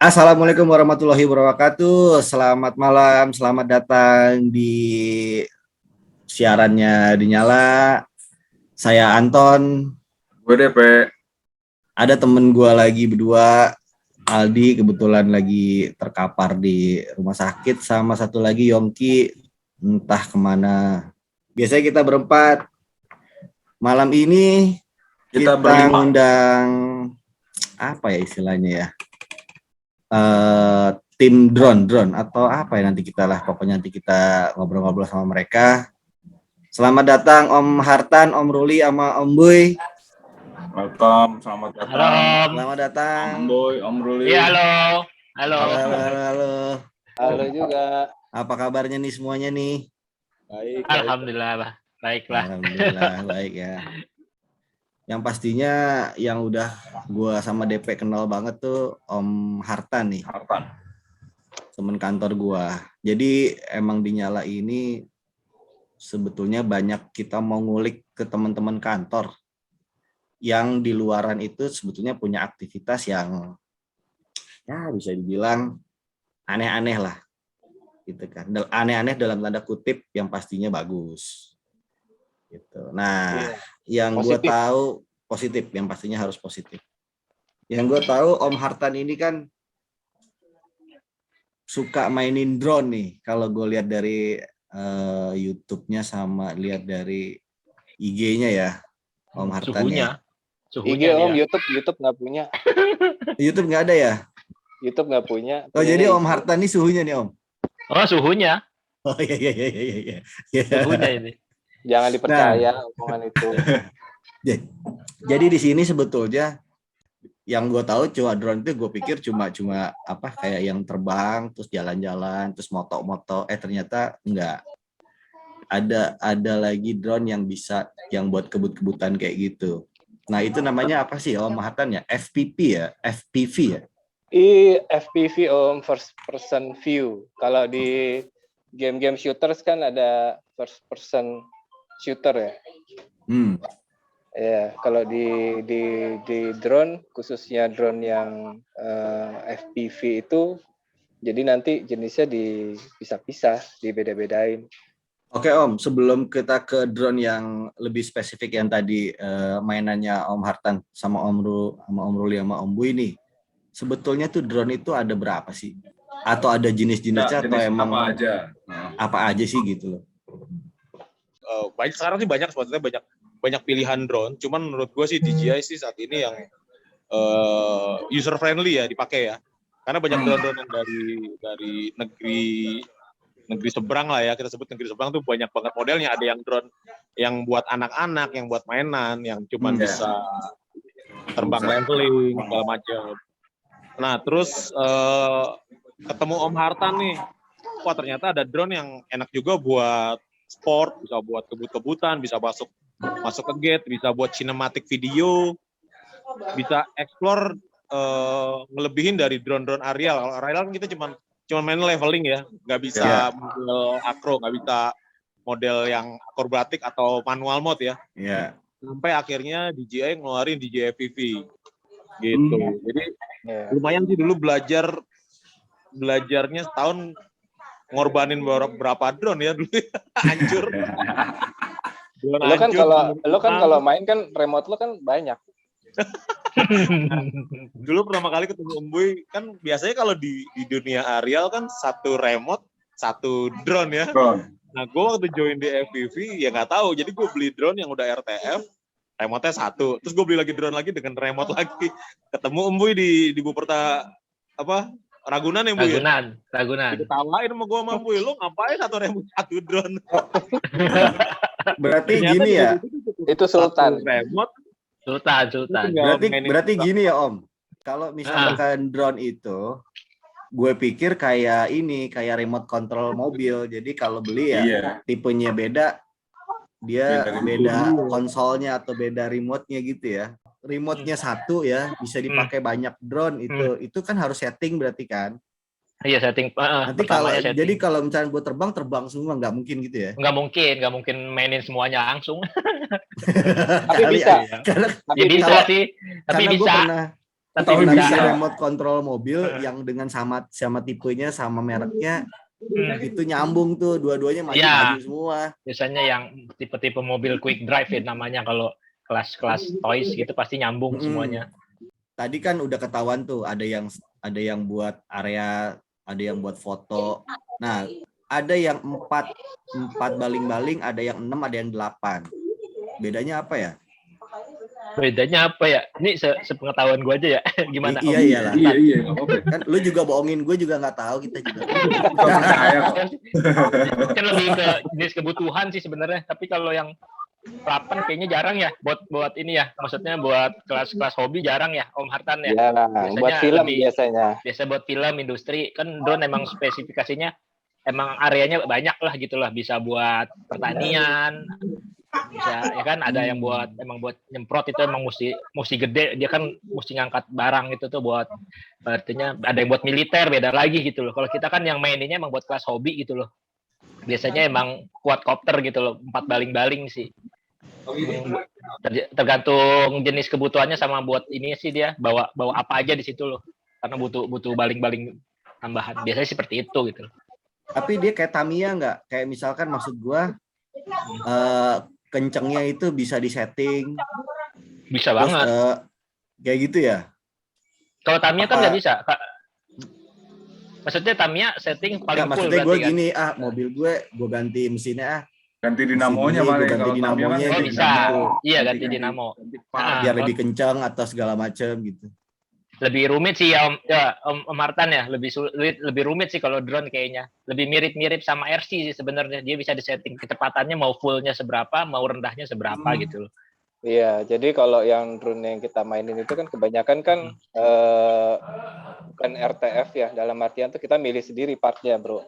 Assalamualaikum warahmatullahi wabarakatuh. Selamat malam, selamat datang di siarannya Dinyala. Saya Anton. Gue DP. Ada temen gue lagi berdua, Aldi kebetulan lagi terkapar di rumah sakit, sama satu lagi Yongki entah kemana. Biasanya kita berempat. Malam ini kita ngundang apa ya istilahnya ya? Tim drone atau apa ya nanti kita lah, pokoknya nanti kita ngobrol-ngobrol sama mereka. Selamat datang Om Hartan, Om Ruli, sama Om Boy. Welcome, selamat datang. Halo. Selamat datang. Om Boy, Om Ruli. Iya, halo. Halo juga. Apa kabarnya nih semuanya nih? Baik. Alhamdulillah, baiklah. Alhamdulillah, baik ya. Yang pastinya yang udah gua sama DP kenal banget tuh Om Hartan nih. Hartan. Temen kantor gua. Jadi emang Dinyala ini sebetulnya banyak kita mau ngulik ke teman-teman kantor yang di luaran itu sebetulnya punya aktivitas yang ya bisa dibilang aneh-aneh lah gitu kan. Aneh-aneh dalam tanda kutip yang pastinya bagus gitu. Nah, yang gue tahu positif, yang pastinya harus positif. Yang gue tahu Om Hartan ini kan suka mainin drone nih. Kalau gue lihat dari YouTube-nya sama lihat dari IG-nya ya, Om Hartan. Suhunya Om, YouTube nggak punya. YouTube nggak ada ya? YouTube nggak punya. Oh jadi Om Hartan ini suhunya nih Om? Oh suhunya. Oh iya. Suhunya ini. Jangan dipercaya omongan itu. Jadi di sini sebetulnya yang gue tahu cuma drone itu gue pikir cuma apa kayak yang terbang terus jalan-jalan terus moto-moto, ternyata enggak. Ada lagi drone yang bisa yang buat kebut-kebutan kayak gitu. Nah itu namanya apa sih Om Hartan ya? FPV ya? FPV ya? FPV Om, first person view. Kalau di game-game shooters kan ada first person shooter ya. Ya, kalau di drone, khususnya drone yang FPV itu, jadi nanti jenisnya dipisah-pisah, dibeda-bedain. Oke Om, sebelum kita ke drone yang lebih spesifik yang tadi mainannya Om Hartan sama Om Ruli sama Om Bu ini, sebetulnya tuh drone itu ada berapa sih? Atau ada jenis-jenisnya atau emang apa aja sih gitu loh? Sekarang sih banyak sebetulnya banyak pilihan drone. Cuman menurut gue sih DJI sih saat ini yang user friendly ya dipakai ya. Karena banyak drone-drone yang dari negeri seberang lah ya, kita sebut negeri seberang tuh banyak banget modelnya. Ada yang drone yang buat anak-anak, yang buat mainan, yang cuman bisa terbang leveling segala macam. Nah terus ketemu Om Hartan nih, wah ternyata ada drone yang enak juga buat sport, bisa buat kebut-kebutan, bisa masuk ke gate, bisa buat cinematic video, bisa explore ngelebihin dari drone-drone aerial. Kalau aerial kan kita cuma main leveling ya, nggak bisa model akro, nggak bisa model yang akrobatik atau manual mode ya. Sampai akhirnya DJI ngeluarin DJI FPV gitu. Jadi lumayan sih dulu belajarnya setahun ngorbanin berapa drone ya dulu. Hancur. Lo kan kalau main kan remote lo kan banyak. Dulu pertama kali ketemu Om Boy kan biasanya kalau di dunia aerial kan satu remote satu drone ya. Nah gue waktu join di FPV ya nggak tahu, jadi gue beli drone yang udah RTF, remote-nya satu, terus gue beli lagi drone lagi dengan remote lagi. Ketemu Om Boy di Buperta Ragunan ya Bu ya? Ragunan. Ditawain sama gue sama Boy, lo ngapain satu remote satu drone? Berarti gini ya? Itu Sultan. Remote. Sultan. Berarti gini ya Om, kalau misalkan drone itu, gue pikir kayak remote control mobil. Jadi kalau beli ya tipenya beda, dia beda konsolnya atau beda remote-nya gitu ya. Remote-nya satu ya, bisa dipakai banyak drone itu kan harus setting berarti kan? Iya setting. Nanti kalau misalnya gue terbang semua nggak mungkin gitu ya? Nggak mungkin mainin semuanya langsung. Tapi bisa. Bisa sih. Tapi bisa. tapi Tapi Tapi bisa. remote control mobil yang dengan sama tipenya sama mereknya itu nyambung tuh, dua-duanya maju Iya. semua. Biasanya yang tipe-tipe mobil quick drive ya namanya, kalau kelas-kelas toys gitu pasti nyambung semuanya. Tadi kan udah ketahuan tuh, ada yang buat area, ada yang buat foto. Nah, ada yang 4 baling-baling, ada yang 6, ada yang 8. Bedanya apa ya? Bedanya apa ya? Ini sepengetahuan gue aja ya. Gimana? Iya, Om? iyalah. Iya, nggak apa-apa. Kan lu juga bohongin, gue juga nggak tahu, kita juga. Gua percaya kok. Kan lebih ke jenis kebutuhan sih sebenarnya. Tapi kalau yang papan kayaknya jarang ya buat ini ya. Maksudnya buat kelas-kelas hobi jarang ya, Om Hartan ya. Ya, Biasanya buat film lebih- biasanya. Biasa buat film, industri. Kan drone emang spesifikasinya emang areanya banyak lah gitu lah. Bisa buat pertanian, bisa ya kan, ada yang buat nyemprot, itu emang mesti gede, dia kan mesti ngangkat barang itu tuh, buat artinya ada yang buat militer, beda lagi gitu loh. Kalau kita kan yang maininnya emang buat kelas hobi gitu loh, biasanya emang quadcopter gitu loh, 4 baling-baling sih. Tergantung jenis kebutuhannya sama buat ini sih, dia bawa apa aja di situ loh, karena butuh baling-baling tambahan, biasanya seperti itu gitu loh. Tapi dia kayak Tamiya nggak? Kayak misalkan maksud gua kencengnya itu bisa disetting. Bisa Terus banget. kayak gitu ya? Kalau Tamiya kan apa- nggak bisa, Kak. Maksudnya Tamiya setting paling Nggak, full maksudnya gue berarti kan? gini, mobil gue ganti mesinnya, Ganti dinamonya Sini, paling. gua ganti Kalau Tamiya dinamonya, kan Oh ganti bisa, dinamo. iya ganti dinamo. biar lebih kencang atau segala macam gitu. Lebih rumit sih ya Om Martan ya, lebih rumit sih kalau drone kayaknya. Lebih mirip-mirip sama RC sih sebenarnya. Dia bisa disetting kecepatannya mau fullnya seberapa, mau rendahnya seberapa gitu loh. Iya, jadi kalau yang drone yang kita mainin itu kan kebanyakan kan bukan RTF ya, dalam artian tuh kita milih sendiri partnya, bro.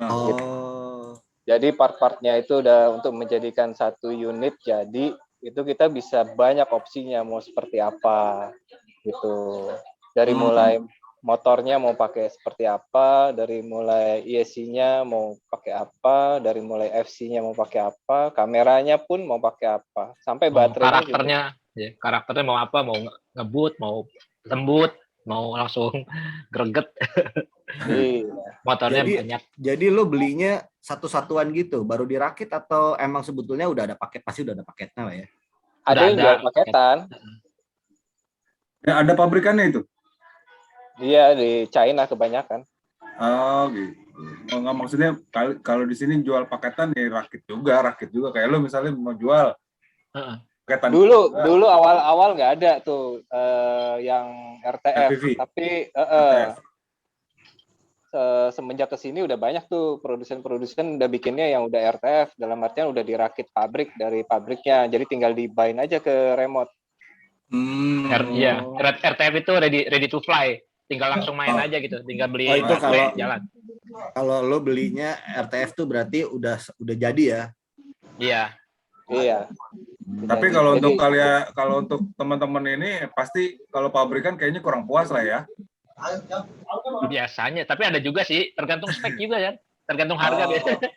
Oh, Jadi part-partnya itu udah untuk menjadikan satu unit, jadi itu kita bisa banyak opsinya mau seperti apa gitu. Dari mulai motornya mau pakai seperti apa, dari mulai ESC-nya mau pakai apa, dari mulai FC-nya mau pakai apa, kameranya pun mau pakai apa, sampai baterainya juga. Karakternya mau apa, mau ngebut, mau lembut, mau langsung greget, Iya. motornya Jadi- banyak. jadi lo belinya satu-satuan gitu, baru dirakit atau emang sebetulnya udah ada paket, pasti udah ada paketnya lah ya? Ada yang ada jual paketan, Ya, ada pabrikannya itu. dia di China kebanyakan. Oh gitu. Oh, nggak, maksudnya kalau di sini jual paketan ya rakit juga kayak lo misalnya mau jual Heeh. paketan Dulu awal-awal nggak ada tuh yang RTF, FPV. tapi RTF. semenjak kesini udah banyak tuh produsen udah bikinnya yang udah RTF, dalam artian udah dirakit pabrik dari pabriknya, jadi tinggal dibind aja ke remote. Iya, RTF itu ready to fly, tinggal langsung main aja gitu, tinggal beli Oh, itu baterai, kalau- jalan. Kalau lo belinya RTF tuh berarti udah jadi ya? Iya. Iya. Tapi Jadi- kalau untuk teman-teman ini pasti kalau pabrikan kayaknya kurang puas lah ya. Biasanya, tapi ada juga sih, tergantung spek juga kan, tergantung harga Oh. biasanya.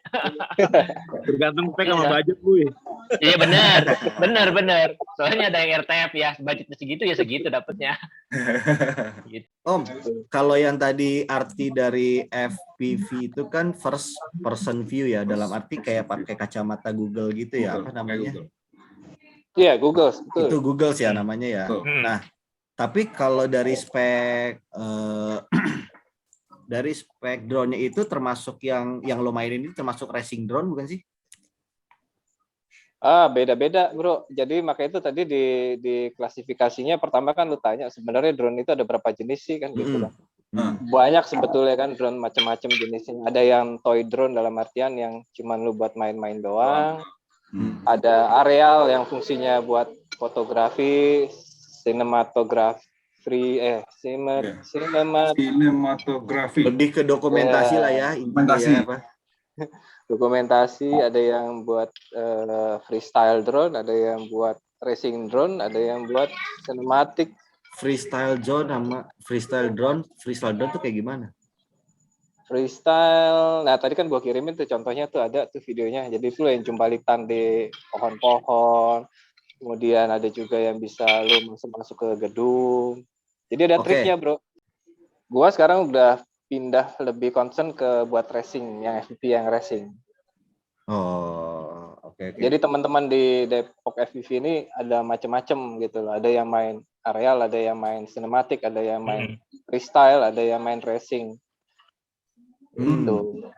Tergantung spek sama Iya. budget gue. Iya benar. Soalnya ada yang RTF ya, budgetnya segitu ya segitu dapatnya. Om, kalau yang tadi arti dari FPV itu kan first person view ya, dalam arti kayak pakai kacamata Google gitu ya, apa namanya? Google. Iya, Google, betul. Itu Google sih ya namanya ya. Betul. Nah, tapi kalau dari spek dari spek drone-nya itu termasuk yang lo mainin ini termasuk racing drone bukan sih? Beda-beda, bro. Jadi makanya itu tadi di klasifikasinya pertama kan lu tanya sebenarnya drone itu ada berapa jenis sih kan gitu kan. Banyak sebetulnya kan drone macam-macam jenisnya. Ada yang toy drone dalam artian yang cuman lu buat main-main doang. Ada aerial yang fungsinya buat fotografi, Sinematografi. Lebih ke dokumentasi lah ya, intinya Dokumentasi. ya, apa? dokumentasi, ada yang buat freestyle drone, ada yang buat racing drone, ada yang buat cinematic. Freestyle drone sama freestyle drone tuh kayak gimana? Freestyle, nah tadi kan gua kirimin tuh contohnya tuh ada tuh videonya. Jadi itu yang jumpalitan di pohon-pohon. Kemudian ada juga yang bisa lu masuk ke gedung. Jadi ada Oke. triknya, bro. Gua sekarang udah pindah lebih concern ke buat racing, yang FPV yang racing. Oh, oke. Jadi teman-teman di Depok FPV ini ada macam-macam gitu loh. Ada yang main aerial, ada yang main sinematik, ada yang main freestyle, ada yang main racing. Gitu.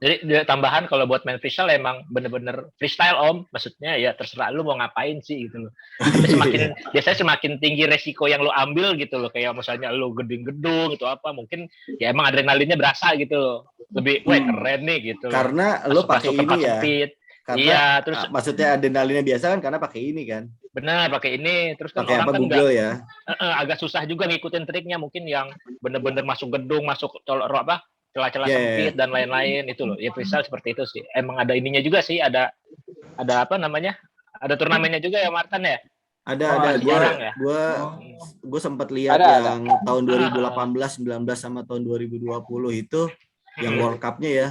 Jadi dia tambahan kalau buat main freestyle emang bener-bener freestyle Om, maksudnya ya terserah lu mau ngapain sih gitu loh. Tapi biasanya semakin tinggi resiko yang lu ambil gitu loh, kayak misalnya lu gedung-gedung gitu apa, mungkin ya emang adrenalinnya berasa gitu loh. Lebih wah keren nih gitu loh. Karena lo pakai Masuk tempat ini ya. sempit. Karena Iya, terus maksudnya adrenalinnya biasa kan karena pakai ini kan. benar pakai ini, terus kan Pakai orang apa kan Google ya? agak susah juga ngikutin triknya, mungkin yang bener-bener masuk gedung, masuk celah-celah Yeah. sempit dan lain-lain itu loh. Ya freestyle seperti itu sih. Emang ada ininya juga sih, ada apa namanya? Ada turnamennya juga ya Martin ya? Ada. Jarang ya? Gue sempat lihat Ada. yang tahun 2018, 19 sama tahun 2020 itu yang World Cup-nya ya.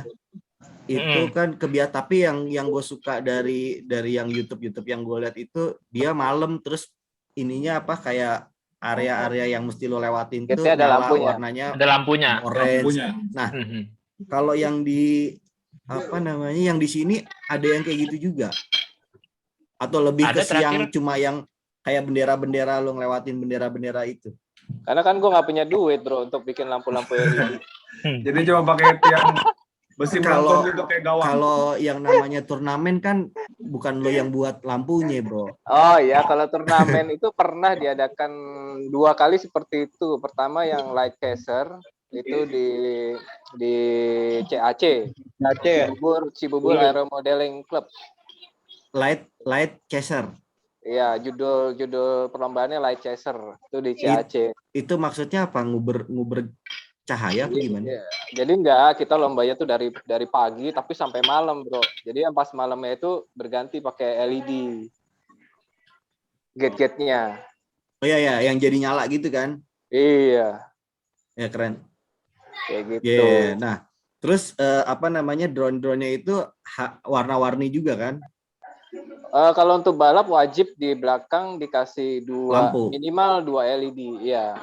Itu kan tapi yang gue suka dari yang YouTube yang gue lihat itu dia malam, terus ininya apa kayak area-area yang mesti lo lewatin Gitu tuh ada nyala lampunya. warnanya Ada lampunya. orange. Nah, kalau yang di apa namanya yang di sini ada yang kayak gitu juga? Atau lebih Ada ke siang terakhir. cuma yang kayak bendera-bendera lo ngelewatin bendera-bendera itu? Karena kan gue nggak punya duit, bro, untuk bikin lampu-lampu LED. Jadi cuma pakai tiang besi Kalau melengkung gitu kayak gawang. kalau yang namanya turnamen kan bukan lo yang buat lampunya, bro. Oh ya, kalau turnamen itu pernah diadakan 2 kali seperti itu. Pertama yang Light Chaser itu di CAC. Cibubur Aero Modeling Club. Light Chaser. Iya, judul perlombaannya Light Chaser itu di CAC. Itu maksudnya apa? Nguber cahaya apa gimana? Iya. Jadi enggak, kita lombanya tuh dari pagi tapi sampai malam, bro. Jadi yang pas malamnya itu berganti pakai LED gate-gate-nya. Oh iya, yang jadi nyala gitu kan? Iya, Ya keren. kayak gitu. Yeah. Nah, terus apa namanya drone-nya itu warna-warni juga kan? Kalau untuk balap wajib di belakang dikasih Lampu. minimal 2 LED, ya.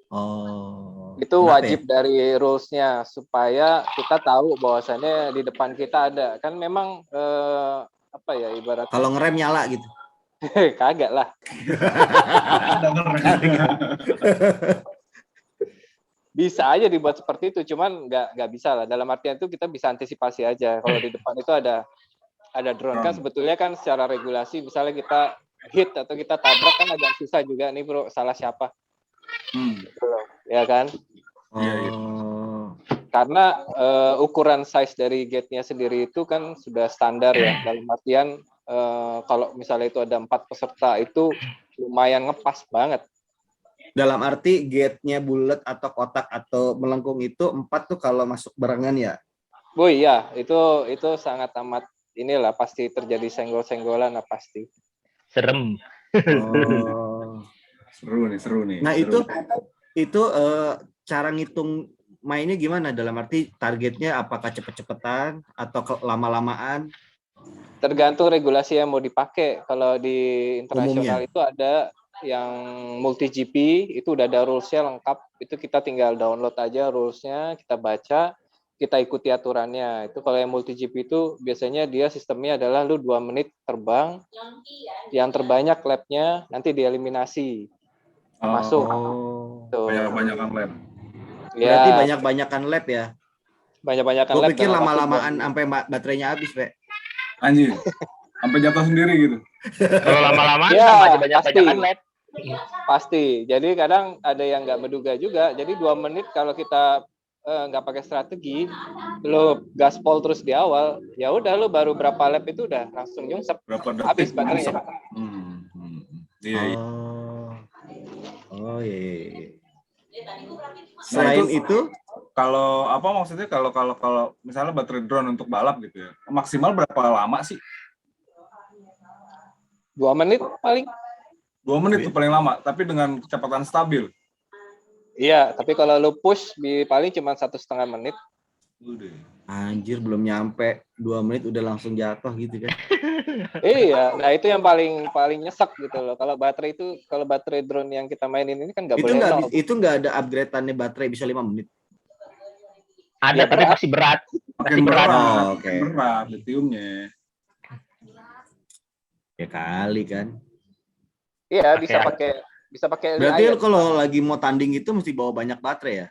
Oh. Itu Kenapa wajib ya? dari rules-nya supaya kita tahu bahwasannya di depan kita ada. Kan memang apa ya ibaratnya Kalau ngerem nyala gitu. kagak lah. Bisa aja dibuat seperti itu, cuman nggak bisa lah. Dalam artian itu kita bisa antisipasi aja. Kalau di depan itu ada drone kan sebetulnya kan secara regulasi misalnya kita hit atau kita tabrak kan agak susah juga nih bro, salah siapa. Gitu loh, ya kan? Oh. Karena ukuran size dari gate-nya sendiri itu kan sudah standar ya. Dalam artian kalau misalnya itu ada 4 peserta itu lumayan ngepas banget. Dalam arti gate-nya bulat atau kotak atau melengkung itu 4 tuh kalau masuk barengan ya? Bu iya, itu sangat amat inilah pasti terjadi senggol-senggolan lah pasti. Serem. Oh. Seru nih. Nah, itu cara ngitung mainnya gimana? Dalam arti targetnya apakah cepet-cepetan atau lama-lamaan? Tergantung regulasi yang mau dipakai. Kalau di internasional Umumnya. itu ada yang multi GP, itu udah ada rules-nya lengkap. Itu kita tinggal download aja rules-nya, kita baca, kita ikuti aturannya. Itu kalau yang multi GP itu biasanya dia sistemnya adalah lu 2 menit terbang, yang terbanyak lap-nya nanti dieliminasi. Masuk. Banyak-banyakan lap. Ya, Berarti banyak-banyakan lap ya? banyak-banyakan Gue lap. pikir dalam waktu lama-lamaan sampai baterainya habis, Pak. Anjir. Sampai jatuh sendiri gitu. Kalau lama-lama Ya, sama aja banyak-banyakan lab. Pasti. Jadi kadang ada yang nggak menduga juga. Jadi 2 menit kalau kita nggak pakai strategi, lo gaspol terus di awal, ya udah lo baru berapa lap itu udah langsung nyungsep. Berapa detik Habis baterainya. Iya. Oh iya. Nah, Selain itu kalau apa maksudnya kalau misalnya baterai drone untuk balap gitu ya, maksimal berapa lama sih? 2 menit paling. 2 menit tuh paling lama, tapi dengan kecepatan stabil. Iya, tapi kalau lo push paling cuma 1,5 menit. Udah. Anjir, belum nyampe 2 menit udah langsung jatuh gitu kan. Iya, nah itu yang paling nyesek gitu loh. Kalau baterai drone yang kita mainin ini kan nggak Itu boleh nggak nol. itu nggak ada upgrade-annya baterai bisa 5 menit. Ada Ya, tapi masih berat. Makin Masih berat. berat, Oh, makin oke. berat litiumnya. Ya kali kan. Iya, Pakai bisa pakai Berarti air. lu kalau lagi mau tanding itu mesti bawa banyak baterai ya?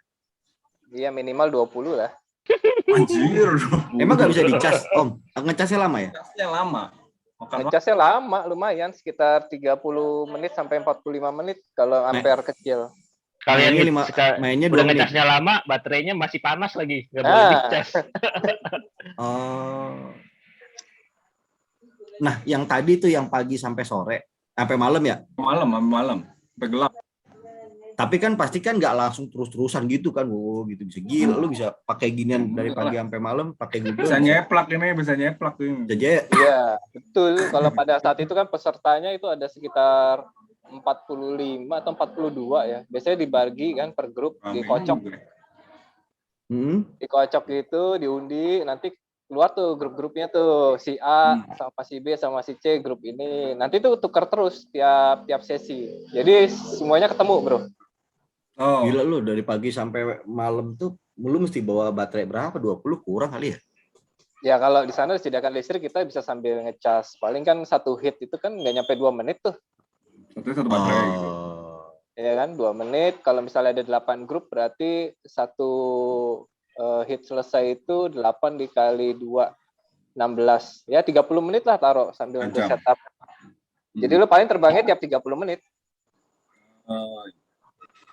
Iya, minimal 20 lah. Anjir. Emang nggak bisa dicas, Om? Ngecasnya lama ya? Casnya lama. Makan waktu. Ngecasnya lama, lumayan sekitar 30 menit sampai 45 menit kalau ampere kecil. Kalian mainnya 2 udah menit. ngecasnya lama, baterainya masih panas lagi, nggak boleh dicas. Oh. Nah, yang tadi tuh yang pagi sampai sore, sampai malam ya? Malam. Sampai gelap. Tapi kan pasti kan nggak langsung terus-terusan gitu kan, wow gitu bisa gila, lu bisa pakai ginian dari pagi sampai malam, pakai Google. Bisa nyeplak ini. Jadi Iya, betul. Kalau pada saat itu kan pesertanya itu ada sekitar 45 atau 42 ya. Biasanya dibagi kan per grup, dikocok. Dikocok itu, diundi, nanti keluar tuh grup-grupnya tuh, si A sama si B sama si C grup ini. Nanti tuh tukar terus tiap sesi. Jadi semuanya ketemu, Bro. Oh. Gila lu dari pagi sampai malam tuh lu mesti bawa baterai berapa? 20 kurang kali ya? Ya kalau di sana disediakan listrik kita bisa sambil ngecas. Paling kan satu hit itu kan nggak nyampe 2 menit tuh. Satu baterai gitu. Ya kan 2 menit. Kalau misalnya ada 8 grup berarti satu hit selesai itu 8 dikali 2 16. Ya 30 menit lah taruh sambil untuk setup. Jadi lu paling terbangnya tiap 30 menit.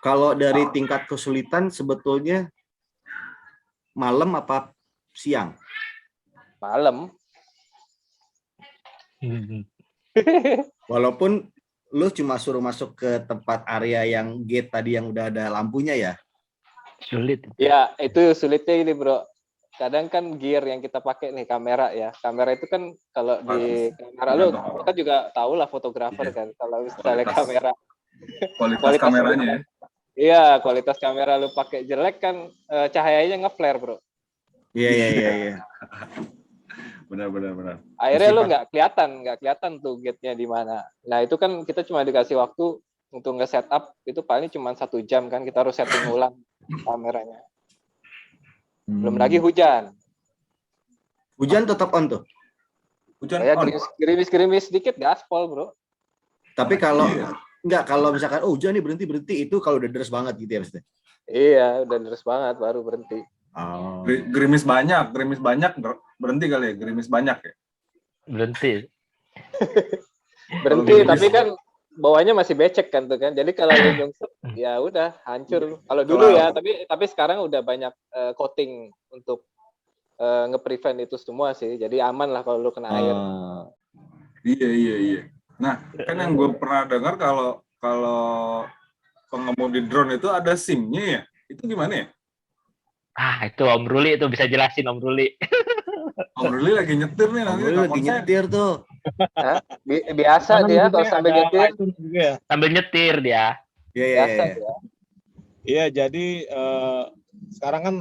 Kalau dari tingkat kesulitan sebetulnya malam apa siang? Malam. Walaupun lu cuma suruh masuk ke tempat area yang gate tadi yang udah ada lampunya ya? Sulit. Ya, itu sulitnya ini, Bro. Kadang kan gear yang kita pakai nih kamera ya. Kamera itu kan kalau di kamera lu kita juga tahu lah fotografer kan. Kalau misalnya kamera Kualitas kameranya ya. Iya, kualitas kamera lu pakai jelek kan cahayanya nge-flare, Bro. Iya. Benar. Akhirnya lu nggak kelihatan tuh gate-nya di mana. Nah, itu kan kita cuma dikasih waktu untuk nge-setup itu paling cuma 1 jam kan, kita harus setting ulang kameranya. Belum lagi hujan. Hujan tetap on tuh. Hujan Kayak on. gerimis-gerimis sedikit gaspol, Bro. Tapi kalau kalau misalkan hujan nih berhenti itu kalau udah deras banget gitu ya maksudnya. Iya, udah deres banget baru berhenti. Oh. Gerimis banyak berhenti kali ya, gerimis banyak ya. Berhenti Tapi kan bawahnya masih becek kan tuh kan. Jadi kalau lu nyungsep ya udah hancur. Kalau dulu ya, tapi sekarang udah banyak coating untuk nge-prevent itu semua sih. Jadi aman lah kalau lu kena air. Iya. Nah, kan yang gue pernah dengar kalau pengemudi drone itu ada SIM-nya ya. Itu gimana ya? Itu Om Ruli itu bisa jelasin Om Ruli. Om Ruli lagi nyetir nih nanti. Lagi nyetir tuh. Biasa dia kalau sambil nyetir. Sambil nyetir dia. Biasa dia. Iya, jadi sekarang kan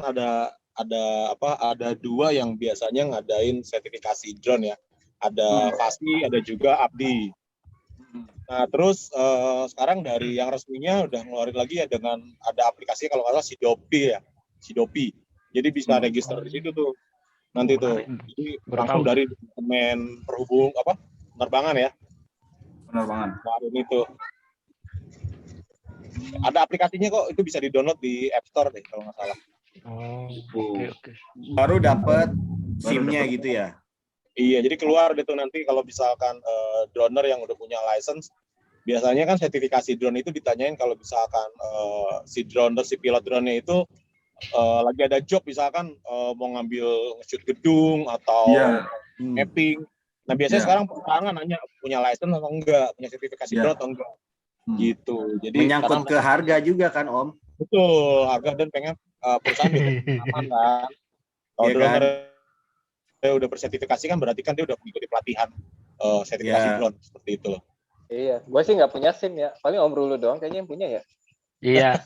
ada 2 yang biasanya ngadain sertifikasi drone ya. Ada Fasi, ada juga Abdi. Nah, terus sekarang dari yang resminya udah ngeluarin lagi ya dengan ada aplikasi kalau nggak salah Sidopi. Jadi bisa register di situ tuh. Nanti tuh. Jadi langsung dari Departemen penerbangan ya. Penerbangan. Baru itu. Ada aplikasinya kok, itu bisa di-download di App Store deh kalau nggak salah. Oke. Baru dapat SIM-nya gitu ya. Iya, jadi keluar deh tuh nanti kalau misalkan droner yang udah punya license, biasanya kan sertifikasi drone itu ditanyain kalau misalkan si pilot drone-nya itu lagi ada job misalkan mau ngambil nge-shoot gedung atau mapping. Nah, biasanya sekarang penerangan nanya punya license atau enggak, punya sertifikasi drone atau enggak. Gitu. Jadi menyangkut ke harga juga kan, Om? Betul, harga dan pengen perusahaan juga aman kan. Kalau drone udah bersertifikasi kan berarti kan dia udah mengikuti pelatihan sertifikasi drone seperti itu loh. Iya, gue sih nggak punya SIM ya. Paling Om Rulu doang kayaknya yang punya ya. Iya.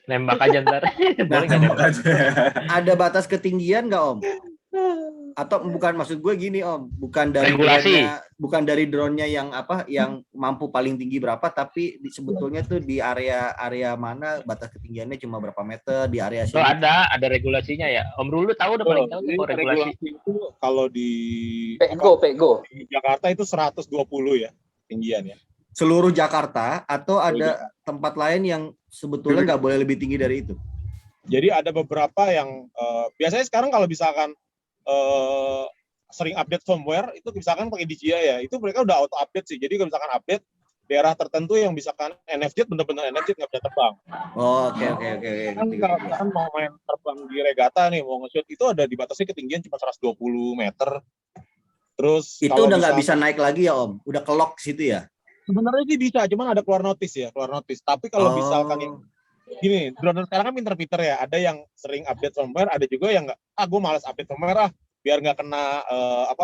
Nembak aja ntar. Boleh nggak Tembak nembak? aja. Ada batas ketinggian nggak Om? Atau bukan, maksud gue gini Om, bukan dari Regulasi. drone-nya, bukan dari drone-nya yang apa, yang mampu paling tinggi berapa, tapi sebetulnya tuh di area mana batas ketinggiannya cuma berapa meter di area Oh, sini. ada regulasinya ya. Om Rulu tahu udah paling tahu tuh Jadi kalau regulasi. regulasi itu kalau di Pego. di Jakarta itu 120 ya tinggian ya. Seluruh Jakarta atau ada tempat lain yang sebetulnya nggak boleh lebih tinggi dari itu? Jadi ada beberapa yang biasanya sekarang kalau misalkan sering update firmware itu misalkan pakai DJI ya, itu mereka udah auto update sih. Jadi kalau misalkan update daerah tertentu yang misalkan NFJ bener-bener NFJ nggak bisa terbang. Oh, oke. Kan kalau misalkan mau main terbang di regatta nih, mau nge-shoot itu ada dibatasi ketinggian cuma 120 meter. Terus Itu kalau udah nggak bisa misalkan- naik lagi ya Om? Udah ke lock situ ya? Sebenarnya sih bisa, cuman ada keluar notice ya, keluar notice. Tapi kalau misalkan yang gini, drone sekarang kan pinter-pinter ya. Ada yang sering update firmware, ada juga yang nggak. Gue malas update firmware biar nggak kena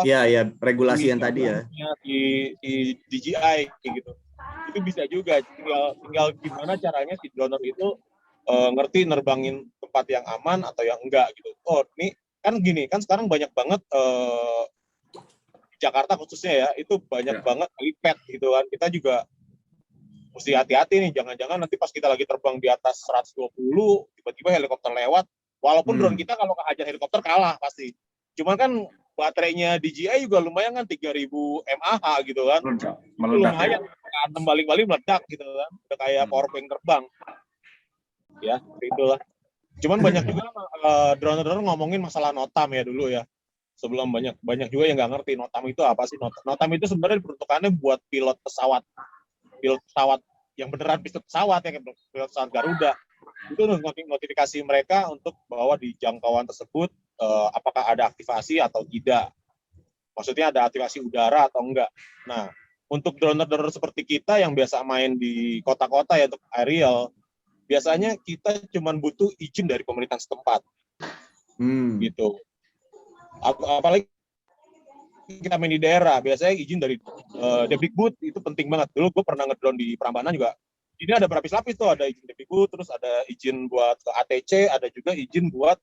Iya, regulasi yang tadi ya. di DJI kayak gitu. Itu bisa juga. Tinggal gimana caranya si drone itu ngerti nerbangin tempat yang aman atau yang enggak gitu. Oh, ini kan gini, kan sekarang banyak banget di Jakarta khususnya ya, itu banyak banget helipad gitu kan. Kita juga mesti hati-hati nih, jangan-jangan nanti pas kita lagi terbang di atas 120, tiba-tiba helikopter lewat. Walaupun drone kita kalau kehajar helikopter kalah pasti. Cuman kan baterainya DJI juga lumayan kan 3000 mAh gitu kan. Meledak Lumayan, antem balik-balik meledak gitu kan. Udah kayak powerbank terbang. Ya, itulah. Cuman banyak juga drone-drone ngomongin masalah notam ya dulu ya. Sebelum banyak juga yang nggak ngerti notam itu apa sih. Notam itu sebenarnya diperuntukannya buat pilot pesawat yang beneran pilot pesawat ya, pilot pesawat Garuda. Itu notifikasi mereka untuk bahwa di jangkauan tersebut apakah ada aktivasi atau tidak. Maksudnya ada aktivasi udara atau enggak. Nah, untuk drone-drone seperti kita yang biasa main di kota-kota ya untuk aerial, biasanya kita cuma butuh izin dari pemerintah setempat. Gitu. Apalagi kita main di daerah, biasanya izin dari Depdikbud itu penting banget. Dulu gue pernah ngedrone di Prambanan juga. Ini ada berlapis-lapis tuh, ada izin Depdikbud, terus ada izin buat ke ATC, ada juga izin buat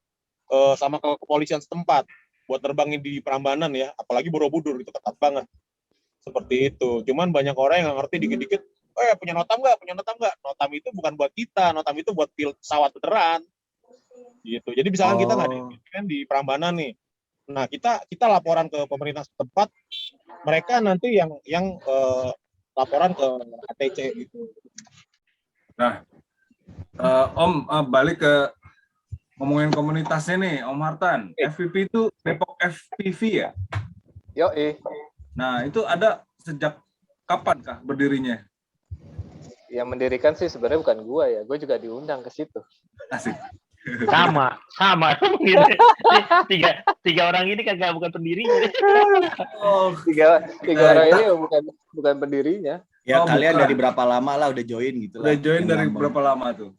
sama ke kepolisian setempat buat terbangin di Prambanan ya, apalagi Borobudur itu ketat banget. Seperti itu. Cuman banyak orang yang nggak ngerti dikit-dikit, punya notam nggak? Notam itu bukan buat kita, notam itu buat pilot pesawat beneran. Gitu. Jadi misalkan kita nggak di Prambanan nih, nah kita laporan ke pemerintah setempat, mereka nanti yang laporan ke ATC gitu. Nah, Om balik ke ngomongin komunitasnya nih, Om Hartan. FPV itu Depok FPV ya? Yoi. Nah, itu ada sejak kapan kah berdirinya? Yang mendirikan sih sebenarnya bukan gua ya, gue juga diundang ke situ. Asik. Sama gitu. tiga orang ini kagak bukan pendirinya. Tiga orang ini bukan pendirinya. Ya kalian bukan. dari berapa lama lah udah join gitu lah. Udah join dari berapa lama tuh?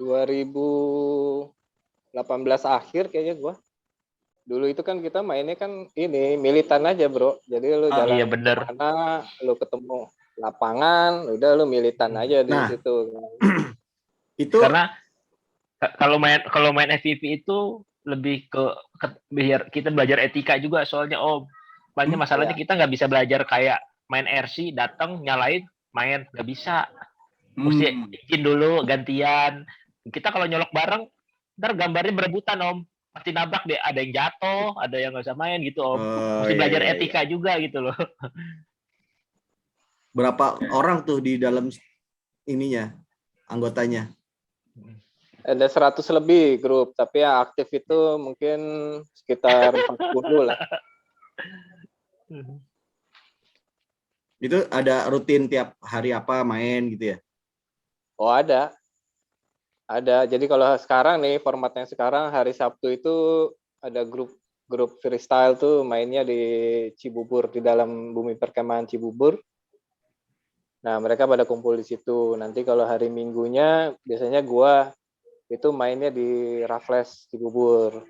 2018 akhir kayaknya gua. Dulu itu kan kita mainnya kan ini militan aja, Bro. Jadi lu jalan iya bener. mana, lu ketemu lapangan, udah lu militan aja di situ. Itu karena kalau main FPV itu lebih ke biar kita belajar etika juga soalnya banyak masalahnya kita nggak bisa belajar kayak main RC datang nyalain main nggak bisa, mesti izin dulu gantian. Kita kalau nyolok bareng ntar gambarnya berebutan pasti nabrak deh, ada yang jatuh, ada yang nggak bisa main gitu mesti belajar etika juga gitu loh. Berapa orang tuh di dalam ininya anggotanya? Ada 100 lebih grup, tapi yang aktif itu mungkin sekitar 40 lah. Itu ada rutin tiap hari apa main gitu ya? Oh ada. Jadi kalau sekarang nih formatnya sekarang hari Sabtu itu ada grup freestyle tuh mainnya di Cibubur, di dalam bumi perkemahan Cibubur. Nah mereka pada kumpul di situ. Nanti kalau hari Minggunya biasanya gua itu mainnya di Raffles Cibubur.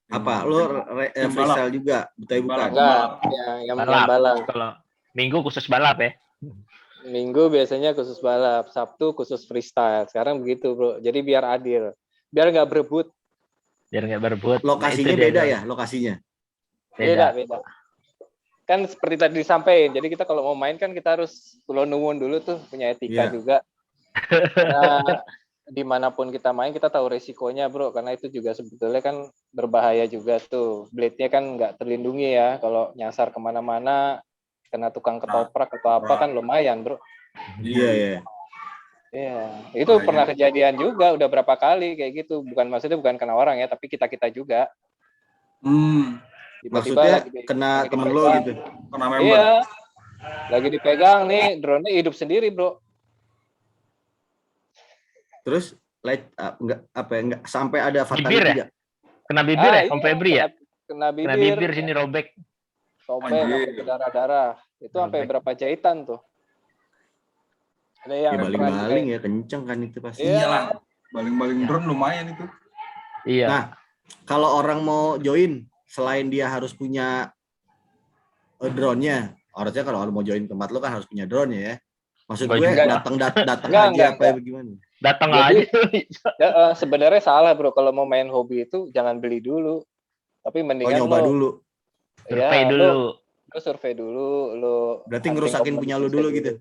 Apa? Lo freestyle juga? Bukan? Enggak, yang balap. Kalau Minggu khusus balap ya. Minggu biasanya khusus balap, Sabtu khusus freestyle. Sekarang begitu, Bro. Jadi biar adil. Biar nggak berebut. Biar nggak berebut. Nah, Lokasinya itu dia, beda Don. ya, lokasinya. Beda. Beda. Kan seperti tadi disampaikan. Jadi kita kalau mau main kan kita harus kulo nuwun dulu tuh, punya etika Iya. juga. Karena dimanapun kita main kita tahu resikonya, Bro. Karena itu juga sebetulnya kan berbahaya juga tuh. Blade-nya kan nggak terlindungi ya. Kalau nyasar kemana-mana, kena tukang ketoprak atau apa kan lumayan, Bro. Iya, iya. Iya, itu pernah kejadian juga, udah berapa kali kayak gitu. Maksudnya bukan kena orang ya, tapi kita juga. Tiba-tiba Maksudnya lagi kena temen lo dipegang. gitu. Kena member. Iya, lagi dipegang nih, drone-nya hidup sendiri, Bro. Terus enggak sampai ada Bibir fatality ya? enggak? Kena bibir ya? Iya, Om Febri ya? Kena Kena bibir, bibir sini robek. sobek, Anjir. sampai berdarah-darah. Itu sampai Robek. berapa jahitan tuh. Ada yang pernah Baling-baling ya, kenceng kan itu pasti. Iya. Iyalah. Baling-baling drone lumayan itu. Iya. Nah, kalau orang mau join, selain dia harus punya drone-nya, harusnya kalau orang mau join tempat lo kan harus punya drone ya. Maksud gue Enggak juga. datang Enggak. aja apa bagaimana? Datang Jadi- aja. Sebenarnya salah, Bro. Kalau mau main hobi itu jangan beli dulu. Tapi Oh, mendingan nyoba lo dulu. Survei ya, dulu. lo survei dulu, lo Berarti hunting ngerusakin punya lo dulu gitu.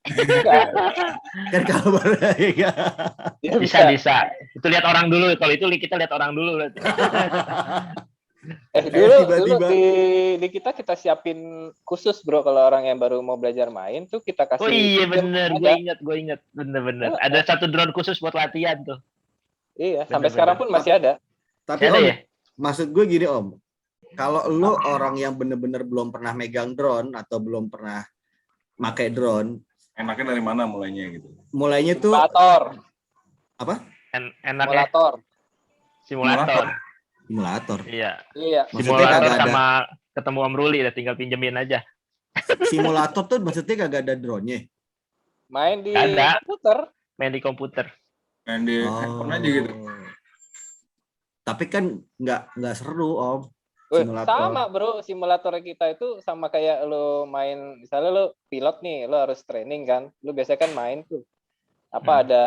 Enggak, Kan kalau baru ya. ya Bisa. Itu lihat orang dulu. Kalau itu kita lihat orang dulu. Dulu Tiba-tiba. di kita siapin khusus, Bro, kalau orang yang baru mau belajar main tuh kita kasih. Oh iya bener, gue Ada. inget. Bener. Ada satu drone khusus buat latihan tuh. Iya, Bener, sampai bener. sekarang pun masih ada. Tapi Ada Om, ya? maksud gue gini Om, kalau lo orang yang bener-bener belum pernah megang drone atau belum pernah pakai drone, Enaknya dari mana mulainya gitu? mulainya tuh Simulator, apa? Enaknya simulator. Simulator. Iya. Iya. Maksudnya Simulator kagak ada. sama ketemu Om Ruli, udah tinggal pinjemin aja. Simulator tuh maksudnya kagak ada drone-nya. Main di Ada. komputer. Main di komputer. Main di handphone aja gitu. Tapi kan nggak seru Om. Weh, Simulator. sama, Bro. Simulator kita itu sama kayak lo main, misalnya lo pilot nih, lo harus training kan. Lo biasanya kan main tuh. Apa ada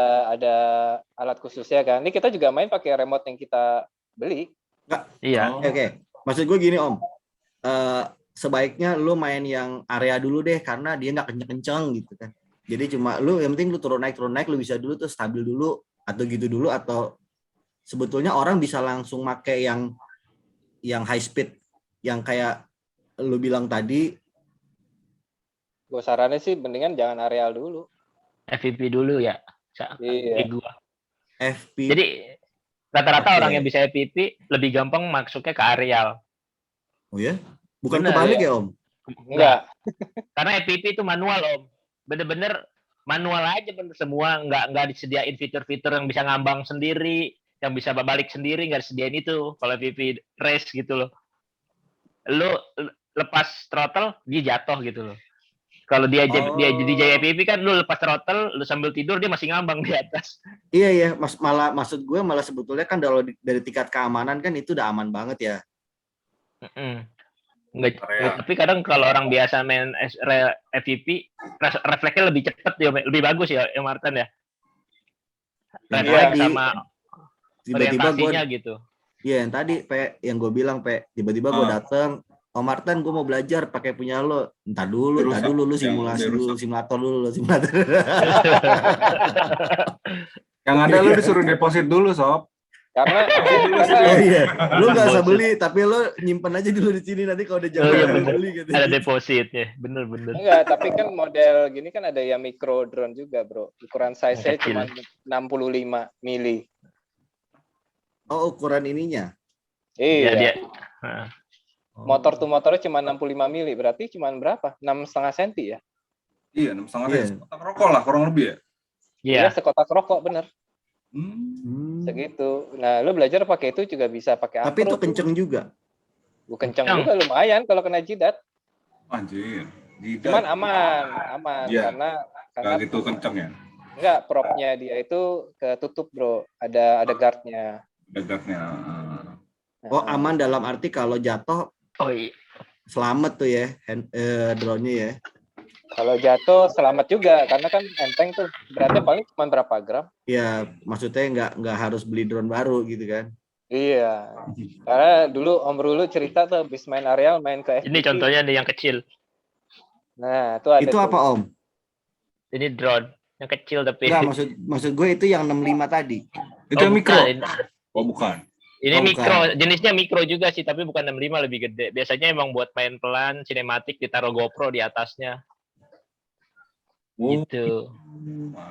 alat khususnya kan. Ini kita juga main pakai remote yang kita beli. Iya. Oke. Maksud gue gini Om. Sebaiknya lu main yang area dulu deh karena dia nggak kenceng-kenceng gitu kan. Jadi cuma lu yang penting lu turun naik lu bisa dulu tuh stabil dulu atau gitu dulu, atau sebetulnya orang bisa langsung make yang high speed yang kayak lu bilang tadi. Gue sarannya sih mendingan jangan areal dulu. FPV dulu ya. Iya. FP. Jadi rata-rata Oke. orang yang bisa FPV lebih gampang masuknya ke areal. Oh ya? Bukan Bener, kebalik ya Om? Enggak. Karena FPV itu manual Om. Bener-bener manual aja bener semua. Nggak disediain fitur-fitur yang bisa ngambang sendiri, yang bisa balik sendiri, nggak disediain itu. Kalau FPV race gitu loh. Lu lepas throttle, dia jatuh gitu loh. Kalau dia jadi FPV kan lu lepas throttle, lu sambil tidur dia masih ngambang di atas. Iya, maksud gue malah sebetulnya kan dari tingkat keamanan kan itu udah aman banget ya. Enggak, tapi kadang kalau orang biasa main FPV, refleksnya lebih cepat ya, lebih bagus ya, Martin ya. Refleks sama tiba-tiba orientasinya gitu. Iya, yang tadi yang gue bilang tiba-tiba gue datang, Om Martin, gue mau belajar pakai punya lo. Entar dulu lu simulator dulu. Yang ada lu disuruh deposit dulu, Sob. Karena iya, lu nggak usah beli, tapi lu nyimpen aja dulu di sini, nanti kalau udah jalan beli gitu. Ada depositnya, bener. Enggak, tapi kan model gini kan ada yang micro drone juga, Bro. Ukuran size-nya cuma 65 mili. Oh, ukuran ininya. Iya. Motor tuh motornya cuma 65 mili, berarti cuma berapa? 6,5 cm ya? Iya, 6,5 kotak rokok lah kurang lebih ya. Iya, sekotak rokok bener. Hmm. Segitu. Nah, lu belajar pakai itu juga bisa pakai Tapi itu kenceng juga. Kenceng juga lumayan kalau kena jidat. Anjir. Jidat. Cuman aman ya, karena nggak gitu kenceng ya. Enggak, propnya dia itu ketutup, Bro. Ada guardnya. Ada guardnya. Oh, aman dalam arti kalau jatuh Oh iya. Selamat tuh ya drone-nya ya. Kalau jatuh selamat juga karena kan enteng tuh. Beratnya paling cuma berapa gram. Ya, maksudnya nggak harus beli drone baru gitu kan. Iya. Karena dulu Om Rulu cerita tuh habis main areal main ke Ini FPV. contohnya nih yang kecil. Nah, itu ada Itu tuh. apa Om? Ini drone yang kecil tapi. Enggak, maksud gue itu yang 65 tadi. Itu Oh, yang mikro. bukan. Oh bukan. Ini Oh, mikro, bukan. jenisnya mikro juga sih, tapi bukan 65 lebih gede. Biasanya emang buat main pelan, sinematik ditaruh GoPro di atasnya. Oh. Gitu.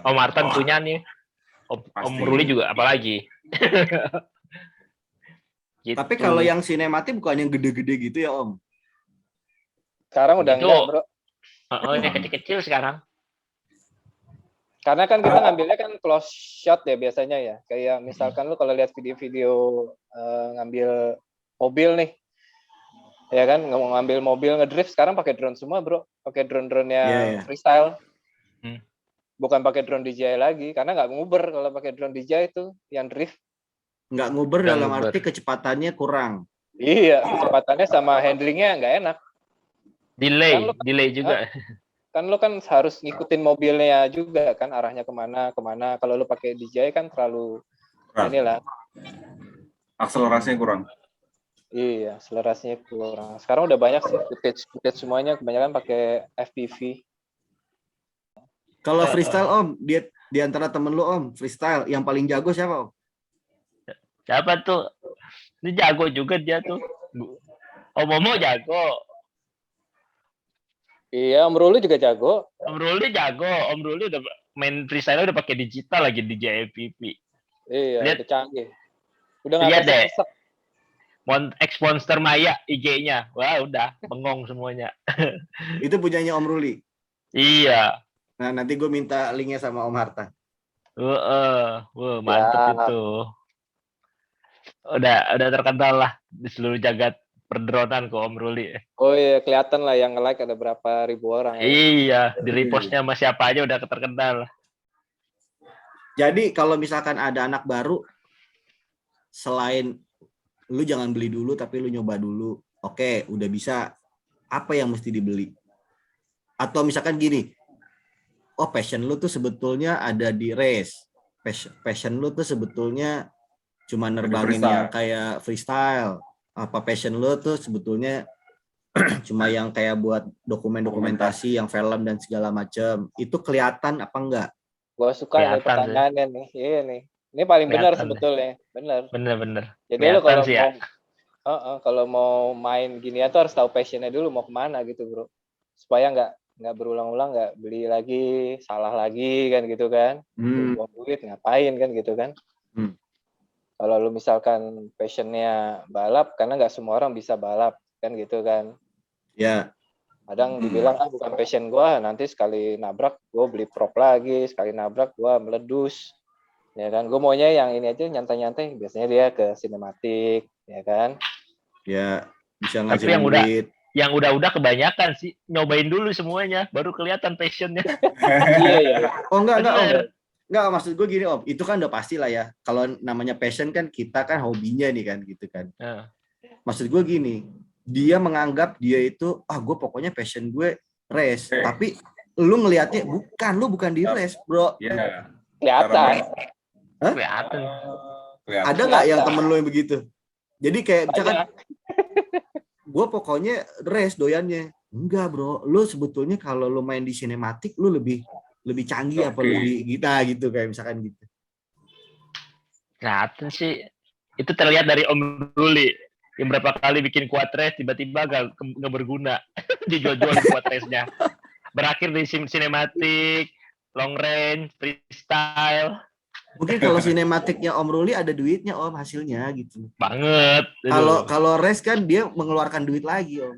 Om Martin Wah, punya nih. Om pasti. Ruli juga apalagi. Gitu. Tapi kalau yang sinematik bukan yang gede-gede gitu ya Om? Sekarang udah Itu- enggak, Bro. Oh, yang kecil-kecil sekarang. Karena kan kita ngambilnya kan close shot ya biasanya ya. Kayak misalkan lu kalau lihat video-video ngambil mobil nih. Ya kan, ngambil mobil ngedrift sekarang pakai drone semua, Bro. Pakai drone-drone-nya Iya, iya. freestyle. Hmm. Bukan pakai drone DJI lagi karena nggak nguber kalau pakai drone DJI itu yang drift. Nggak nguber Nggak dalam nguber. arti kecepatannya kurang. Iya, kecepatannya sama handlingnya nggak enak. Delay, Kan lo- delay juga. Kan lo kan harus ngikutin mobilnya juga kan arahnya kemana. Kalau lo pakai DJI kan terlalu Kurang. inilah. Akselerasinya kurang. Iya, akselerasinya kurang. Sekarang udah banyak sih footage semuanya kebanyakan pakai FPV. Kalau freestyle Om, dia di antara temen lu Om, freestyle yang paling jago siapa Om? Siapa tuh? Ini jago juga dia tuh. Om Momo jago. Iya, Om Rulu juga jago. Om Ruli jago. Om Ruli udah main freestyle udah pakai digital lagi di JPP. Iya, Lihat. udah canggih. Udah nggak Lihat deh. kesek-kesek. Monster Maya IG-nya. Wah, udah bengong semuanya. Itu punyanya Om Ruli. Iya. Nah, nanti gue minta linknya sama Om Harta. Wah, mantep Ya. itu. Udah terkenal lah di seluruh jagat perdronan kok Om Ruli. Oh iya, kelihatan lah yang nge-like ada berapa ribu orang. Ya. Iya, di repostnya sama siapa aja udah terkenal. Jadi kalau misalkan ada anak baru, selain lu jangan beli dulu tapi lu nyoba dulu. Oke, udah bisa. Apa yang mesti dibeli? Atau misalkan gini, oh passion lu tuh sebetulnya ada di race. Passion lu tuh sebetulnya cuma nerbangin freestyle. yang kayak freestyle. Apa passion lu tuh sebetulnya cuma yang kayak buat dokumentasi yang film dan segala macam. Itu kelihatan apa enggak? Gua suka nih Kelihatan pertanyaannya nih. Iya nih. Ini paling benar Kelihatan sebetulnya. Benar. Bener-bener. Jadi lo Kelihatan kalau sih mau ya. kalau mau main ginian tuh harus tahu passionnya dulu mau kemana gitu, Bro. Supaya nggak berulang-ulang, nggak beli lagi, salah lagi kan gitu kan. Buang duit ngapain kan gitu kan. Hmm. Kalau lu misalkan passionnya balap, karena nggak semua orang bisa balap kan gitu kan. Ya, Kadang dibilang bukan passion gua, nanti sekali nabrak gua beli prop lagi, sekali nabrak gua meledus. Ya kan, gua maunya yang ini aja nyantai-nyantai. Biasanya dia ke sinematik, ya kan. ya bisa Tapi ngasilin duit. yang udah kebanyakan sih nyobain dulu semuanya, baru kelihatan passionnya. Iya. Oh enggak Om. Bener. Enggak, maksud gue gini Om, itu kan udah pasti lah ya. Kalau namanya passion kan kita kan hobinya nih kan gitu kan. Nah. Maksud gue gini, dia menganggap dia itu, gue pokoknya passion gue race. Tapi lu ngelihatnya lu bukan di race, bro. Iya. Kelihatan. Kelihatan. Kelihatan. Ada nggak yang temen lu yang begitu? Jadi kayak misalkan, Ada. gue pokoknya race doyannya. Enggak bro, lu sebetulnya kalau lu main di sinematik, lu lebih canggih apa lebih gitu kayak misalkan gitu. Kelihatan sih. Itu terlihat dari Om Ruli. Yang berapa kali bikin quad race tiba-tiba gak berguna. Dijual-jual di quad race-nya. Berakhir di sinematik, long range, freestyle. Mungkin kalau sinematiknya Om Ruli ada duitnya Om hasilnya gitu. Banget. Kalau race kan dia mengeluarkan duit lagi Om.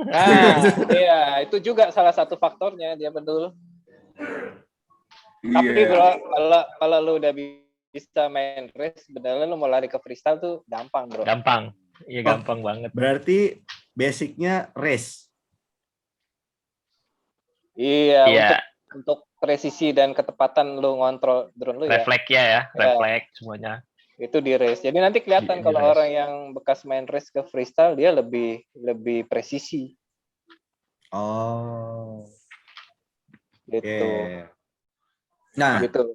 Nah, iya, itu juga salah satu faktornya dia betul. Tapi Iya. bro, kalau lu udah bisa main race, sebenarnya lu mau lari ke freestyle tuh gampang bro. Gampang. Iya gampang banget. Berarti basicnya race. Iya. Untuk presisi dan ketepatan lu ngontrol drone lu Refleks ya, refleks semuanya. itu di race. Jadi nanti kelihatan Di kalau race. orang yang bekas main race ke freestyle dia lebih presisi. Oh, gitu. oke. Nah, Gitu.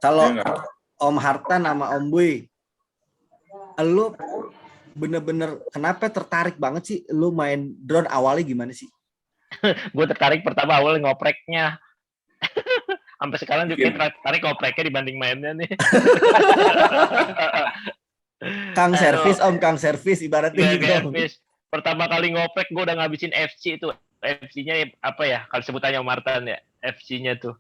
kalau Iya nggak? Om Hartan sama Om Boy, lu bener-bener kenapa tertarik banget sih lu main drone, awalnya gimana sih? Gue tertarik pertama awal ngopreknya. Sampai sekarang juga Bikin. tertarik ngopreknya dibanding mainnya nih. Kang Aduh. servis Om, Kang servis ibaratnya Iya, gitu. Om. servis. Pertama kali ngoprek gue udah ngabisin FC itu. FC-nya apa ya? Kalau sebutannya Om Martan ya. FC-nya tuh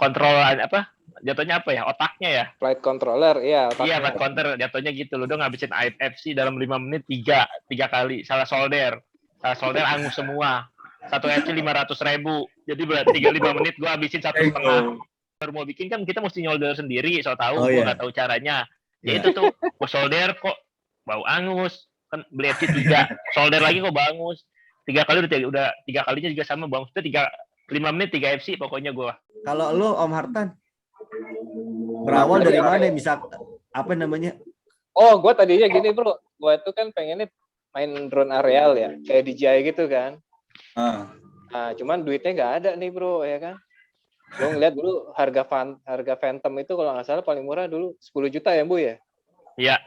kontrol apa? Jatuhnya apa ya? Otaknya ya. Flight controller, iya. Iya, otaknya. flight counter jatuhnya gitu. Lu udah ngabisin FC dalam 5 menit tiga kali. Salah solder angus semua. Satu FC 500.000. Jadi berarti 5 menit gue habisin 1,5. Baru mau bikin kan kita mesti nyolder sendiri. So tahu Oh, gue iya. nggak tahu caranya. Ya Iya. itu tuh gue solder kok bau angus. Kan beli FC 3, solder lagi kok bau angus. 3 kali udah 3 kalinya juga sama bau angus. Itu 5 menit 3 FC pokoknya gue. Kalau lu Om Hartan berawal dari mana? Bisa apa namanya? Oh, gue tadinya gini bro, gue tuh kan pengennya main drone aerial ya, kayak DJI gitu kan. Ah. Nah, cuman duitnya nggak ada nih bro, ya kan. Gue ngeliat dulu harga Phantom itu kalau nggak salah paling murah dulu 10 juta ya Bu ya? Iya.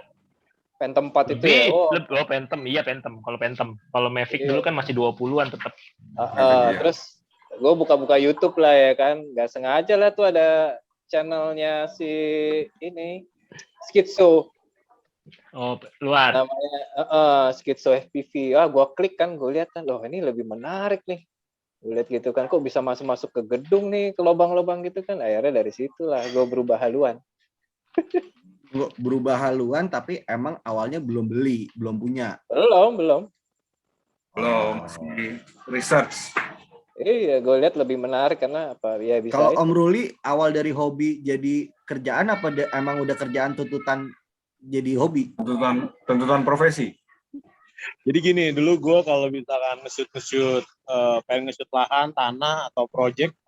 Phantom 4 itu ya. Lebih, Phantom. Iya, Phantom. Kalau Phantom. Kalau Mavic Iya. dulu kan masih 20-an tetap. Iya. Terus gue buka-buka YouTube lah ya kan, nggak sengaja lah tuh ada channelnya si ini Skitso. Oh, luar. Namanya Skitso FPV. Gue klik kan, gue lihat kan, loh ini lebih menarik nih. Gue lihat gitu kan, kok bisa masuk ke gedung nih, ke lubang-lubang gitu kan. Akhirnya dari situlah gue berubah haluan. Berubah haluan tapi emang awalnya belum beli, belum punya. Belum. Masih research. Iya, gue lihat lebih menarik karena apa? Ya bisa. Kalau itu. Om Ruli awal dari hobi jadi kerjaan apa emang udah kerjaan tuntutan jadi hobi? Tuntutan profesi. Jadi gini, dulu gue kalau misalkan nge-shoot, pengen nge-shoot lahan, tanah, atau project,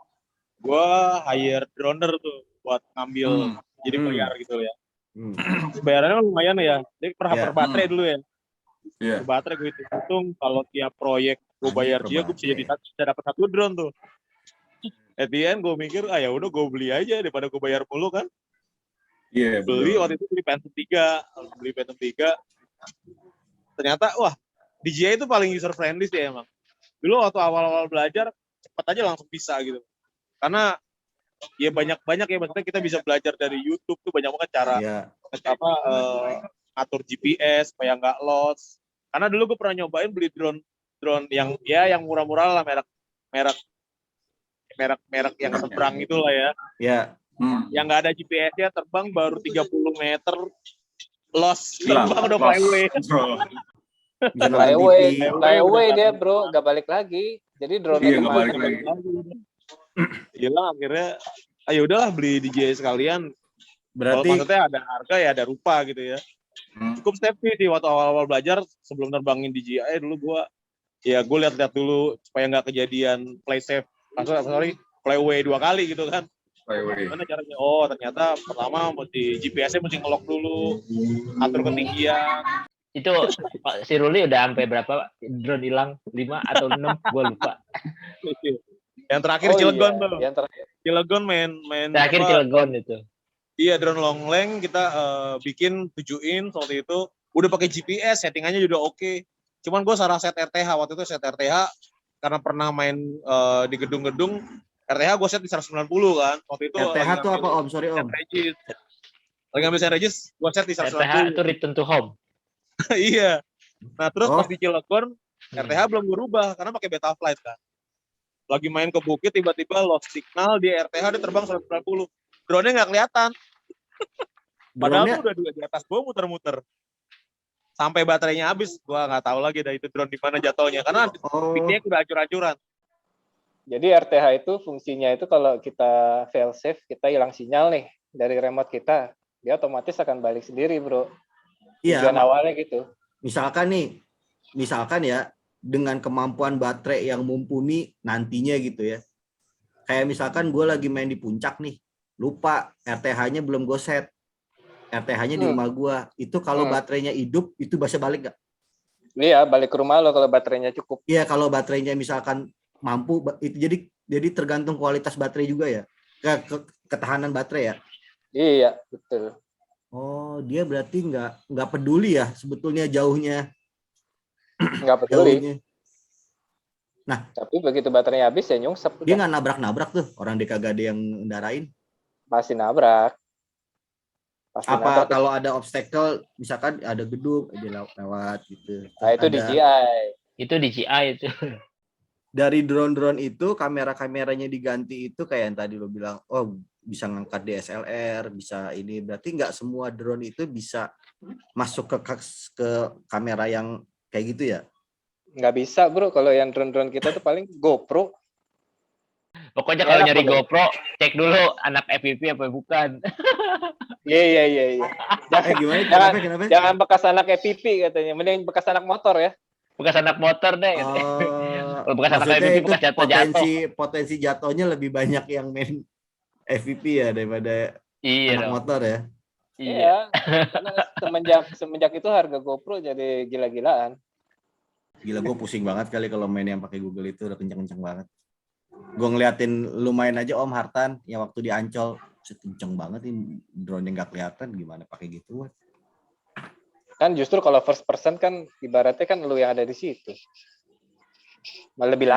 gue hire droner tuh buat ngambil, jadi bayar gitu ya. Bayarannya lumayan ya, jadi per baterai dulu ya. Iya. Per baterai gue hitung, kalau tiap proyek gue bayar dia, gue bisa dapat 1 drone tuh. At the end gue mikir, ya udah gue beli aja daripada gue bayar mulu kan. Iya. Beli waktu itu beli Phantom 3, ternyata wah DJI itu paling user friendly sih emang. Dulu waktu awal-awal belajar cepet aja langsung bisa gitu. Karena ya banyak ya, maksudnya kita bisa belajar dari YouTube tuh banyak banget cara atur GPS supaya nggak lost. Karena dulu gue pernah nyobain beli drone yang murah-murah lah, merek yang seberang itu lah ya. Iya. Yang nggak ada GPS-nya, terbang baru 30 meter, lost, terbang udah flyaway. Flyaway dia bro, nggak balik lagi. Jadi drone nggak balik lagi. Hilang akhirnya. Ayo udahlah beli DJI sekalian. Berarti kalau maksudnya ada harga ya ada rupa gitu ya. Cukup safety sih waktu awal-awal belajar sebelum nerbangin DJI dulu gue lihat dulu supaya nggak kejadian flyaway 2 kali gitu kan. Gimana caranya? Oh ternyata pertama GPS-nya mesti nge-lock dulu, atur ketinggian. Itu Pak si Ruli udah sampai berapa drone hilang? 5 atau 6? Gue lupa. Yang terakhir Cilegon tuh. Yang terakhir. Cilegon main. Terakhir Cilegon itu. Iya drone long length kita bikin 7 waktu itu. Udah pakai GPS, settingannya juga oke. Cuman gue salah set RTH waktu itu, karena pernah main di gedung-gedung. RTH gue set di 190 kan. Waktu itu RTH tuh apa Om? Sorry Om. Lagi ngambil set regis, gue set di 190. RTH itu return to home. Iya. Nah terus pas di Cilegon, RTH belum gue rubah karena pakai beta flight kan. Lagi main ke bukit tiba-tiba lost signal di RTH dia terbang 190. Drone-nya nggak kelihatan. Padahal tuh udah di atas gua muter-muter. Sampai baterainya habis, gua nggak tahu lagi dah itu drone di mana jatuhnya karena pikirnya udah hancur-hancuran. Jadi RTH itu fungsinya itu kalau kita fail safe, kita hilang sinyal nih dari remote kita, dia otomatis akan balik sendiri, bro. Iya. Tujuan awalnya gitu. Misalkan ya dengan kemampuan baterai yang mumpuni nantinya gitu ya. Kayak misalkan gue lagi main di puncak nih, lupa RTH-nya belum gue set. RTH-nya di rumah gue. Itu kalau baterainya hidup, itu bisa balik nggak? Iya, balik ke rumah lo kalau baterainya cukup. Iya, kalau baterainya misalkan mampu, itu jadi tergantung kualitas baterai juga ya, ketahanan baterai ya. Iya, betul. Oh, dia berarti nggak peduli ya sebetulnya jauhnya. Nggak peduli. Nah, Tapi begitu baterainya habis ya nyungsep. Dia nggak nabrak-nabrak tuh orang dia kagak ada yang ngendarain. Pasti nabrak. Apa kalau ada obstacle, misalkan ada gedung dia lewat gitu. Nah, itu DJI. Itu DJI itu. Dari drone-drone itu kamera-kameranya diganti itu kayak yang tadi lo bilang, oh bisa ngangkat DSLR, bisa ini. Berarti nggak semua drone itu bisa masuk ke kamera yang kayak gitu ya? Nggak bisa bro, kalau yang drone-drone kita tuh paling GoPro. Pokoknya kalau nyari GoPro, cek dulu anak FPV apa bukan. Iya. Gimana? Kenapa? Jangan bekas anak FPV katanya, mending bekas anak motor ya. Bekas anak motor deh. Oh, bekas anak FPV, bekas jatuh-jatuh. Potensi jatuhnya lebih banyak yang main FPV ya daripada anak motor ya. Iya. Karena semenjak itu harga GoPro jadi gila-gilaan. Gila, gue pusing banget kali kalau main yang pakai Google itu, udah kenceng-kenceng banget. Gue ngeliatin lu main aja Om Hartan yang waktu di Ancol, kenceng banget nih drone yang nggak kelihatan, gimana pakai gitu? Kan justru kalau first person kan ibaratnya kan lu yang ada di situ. Lebih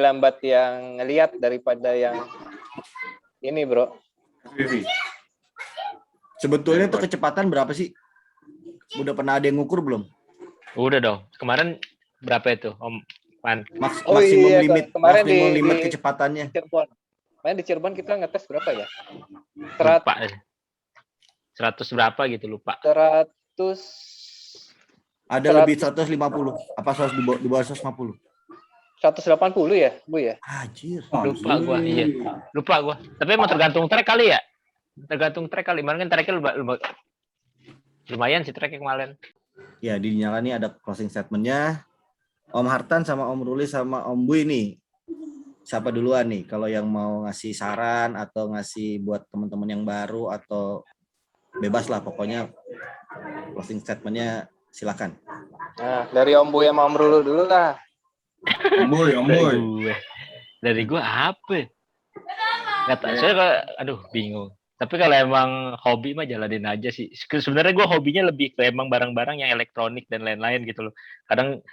lambat yang ngelihat daripada yang ini bro. Sebetulnya tuh kecepatan berapa sih? Udah pernah ada yang ngukur belum? Udah dong. Kemarin berapa itu Om Pan? Maksimum limit kecepatannya. Cirebon. Kemarin di Cirebon kita ngetes berapa ya? 100 berapa gitu lupa. 100. Ada 100, lebih 150. Apa 100 di bawah 150? 180 ya, Bu ya? Anjir. Lupa gua, iya. Lupa gua. Tapi emang tergantung trek kali ya? Tergantung trek kali. Kemarin kan treknya lumayan sih treknya kemarin. Ya, dinyala nih ada closing statement-nya. Om Hartan sama Om Ruli sama Om Bui nih. Siapa duluan nih kalau yang mau ngasih saran atau ngasih buat teman-teman yang baru atau bebas lah pokoknya closing statement-nya silakan. Nah, dari Om Bui sama Om Ruli dulu lah. Om Bui. Dari gua apa? Nggak tahu. Saya aduh bingung. Tapi kalau emang hobi mah jalanin aja sih. Sebenarnya gue hobinya lebih ke emang barang-barang yang elektronik dan lain-lain gitu loh. Kadang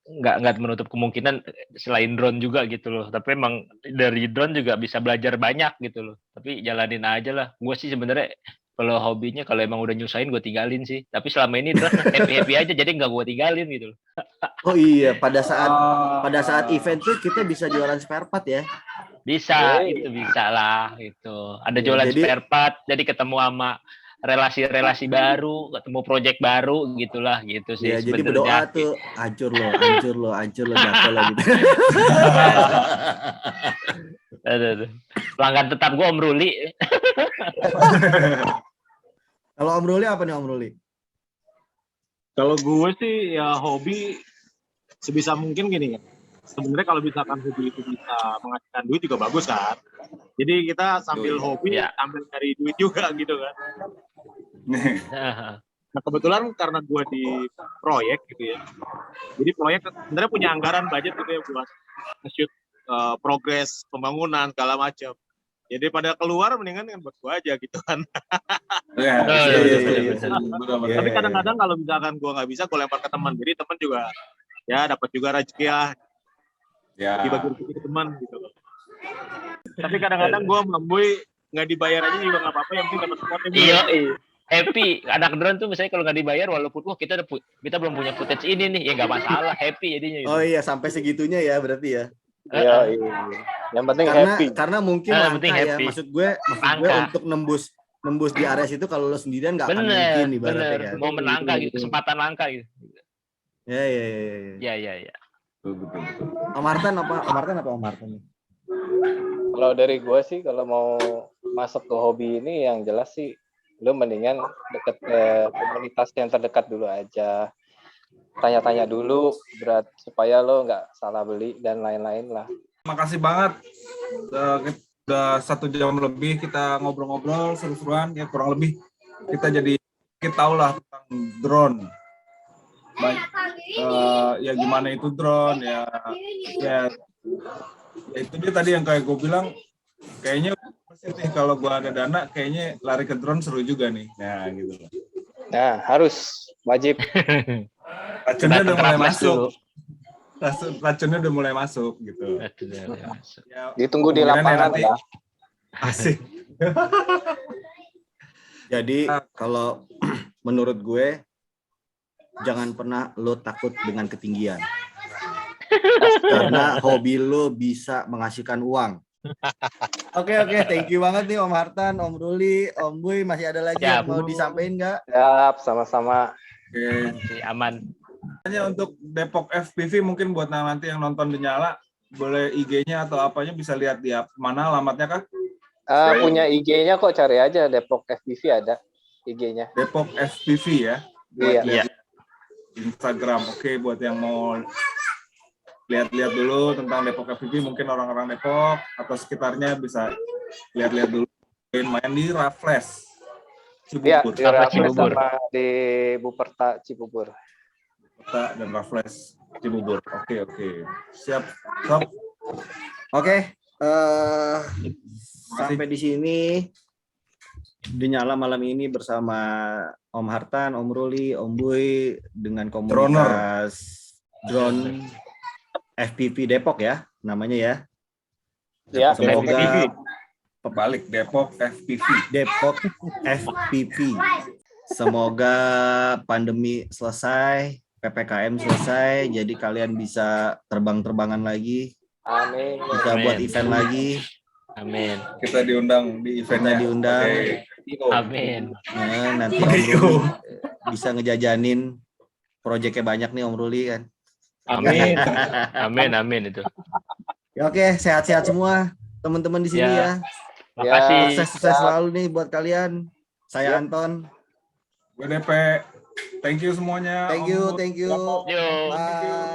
nggak menutup kemungkinan selain drone juga gitu loh. Tapi emang dari drone juga bisa belajar banyak gitu loh. Tapi jalanin aja lah. Gue sih sebenarnya kalau hobinya kalau emang udah nyusahin gue tinggalin sih. Tapi selama ini drone happy aja jadi nggak gue tinggalin gitu loh. Oh iya, pada saat event tuh kita bisa jualan spare part ya. Bisa, itu bisa lah gitu. Ada jualan spare part, jadi ketemu sama relasi-relasi baru, ketemu project baru gitulah gitu sih. Ya, jadi berdoa tuh hancur lo jatuh lo gitu. Aduh. Pelanggan tetap gue Om Ruli. Kalau Om Ruli apa nih Om Ruli? Kalau gue sih ya hobi sebisa mungkin gini ya. Sebenarnya kalau misalkan hobi itu bisa menghasilkan duit juga bagus kan. Jadi kita sambil hobi, sambil cari duit juga gitu kan. Nah kebetulan karena gue di proyek gitu ya. Jadi proyek sebenarnya punya anggaran budget gitu ya buat nge-shoot progres pembangunan segala macam. Jadi pada keluar mendingan kan buat gue aja gitu kan. Tapi kadang-kadang kalau misalkan gue nggak bisa, gue lempar ke teman. Jadi teman juga ya dapat juga rezeki lah. Dibagi ke teman gitu loh. Tapi kadang-kadang gue membui nggak dibayar aja juga nggak apa-apa, yang penting dapat spotnya. Iya. Happy. Anak drone tuh misalnya kalau nggak dibayar walaupun kita belum punya footage ini nih, ya nggak masalah, happy jadinya. Gitu. Oh iya, sampai segitunya ya berarti ya. Iya. Yang penting happy. Karena mungkin langka ya. Maksud gue untuk nembus di area situ kalau lo sendirian nggak akan mungkin ibaratnya kan. Momen langka gitu, kesempatan langka gitu. Ya. Betul. Om Hartan apa Om Hartan? Kalau dari gue sih kalau mau masuk ke hobi ini yang jelas sih lu mendingan deket ke komunitas yang terdekat dulu aja. Tanya-tanya dulu supaya lo nggak salah beli dan lain-lain lah. Makasih banget. Udah 1 jam lebih kita ngobrol-ngobrol seru-seruan ya, kurang lebih kita tahu lah tentang drone. ya gimana itu drone ya itu dia tadi yang kayak gue bilang, kayaknya nih kalau gue ada dana kayaknya lari ke drone seru juga nih. Nah gitu. Nah, harus wajib. Racunnya udah mulai Datang masuk. dulu. Racunnya udah mulai masuk gitu. Ya, Ditunggu di kemungkinan lapangan nanti ya. asik. Jadi kalau menurut gue jangan pernah lo takut dengan ketinggian. Karena hobi lo bisa menghasilkan uang. Oke, thank you banget nih Om Hartan, Om Ruli, Om Buy. Masih ada lagi yang mau disampaikan nggak? Siap, sama-sama. Oke. Aman. Hanya untuk Depok FPV mungkin buat nanti yang nonton Dinyala, boleh IG-nya atau apanya bisa lihat di mana alamatnya Kak? Punya IG-nya kok, cari aja Depok FPV ada IG-nya. Depok FPV ya. Iya. Lihat Instagram. Oke, buat yang mau lihat-lihat dulu tentang Depok FPV, mungkin orang-orang Depok atau sekitarnya bisa lihat-lihat dulu, main di Raffles Iya, Cibubur. di Raffles Cibubur. sama di Buperta Cibubur. Kota dan Raffles Cibubur. Oke. Siap. Sob. Oke, sampai di sini Dinyala malam ini bersama Om Hartan, Om Ruli, Om Buy dengan komunitas drone FPV Depok ya, namanya ya. Ya, Semoga Balik Depok FPV. Depok FPV. Semoga pandemi selesai, PPKM selesai, jadi kalian bisa terbang-terbangan lagi, amin. bisa Amin. buat event lagi. Amin. Kita diundang di eventnya. Kita diundang. Oke. Amin. Nah, nanti Om Ruli bisa ngejajanin proyeknya banyak nih Om Ruli kan. Amin. Amin itu. Ya, oke, sehat-sehat semua teman-teman di sini Ya. ya. Makasih. Sukses selalu nih buat kalian. Saya Anton. WDP. Thank you semuanya. Thank Om you, Bud, thank you. Bapak. Yo. Thank you. Bye.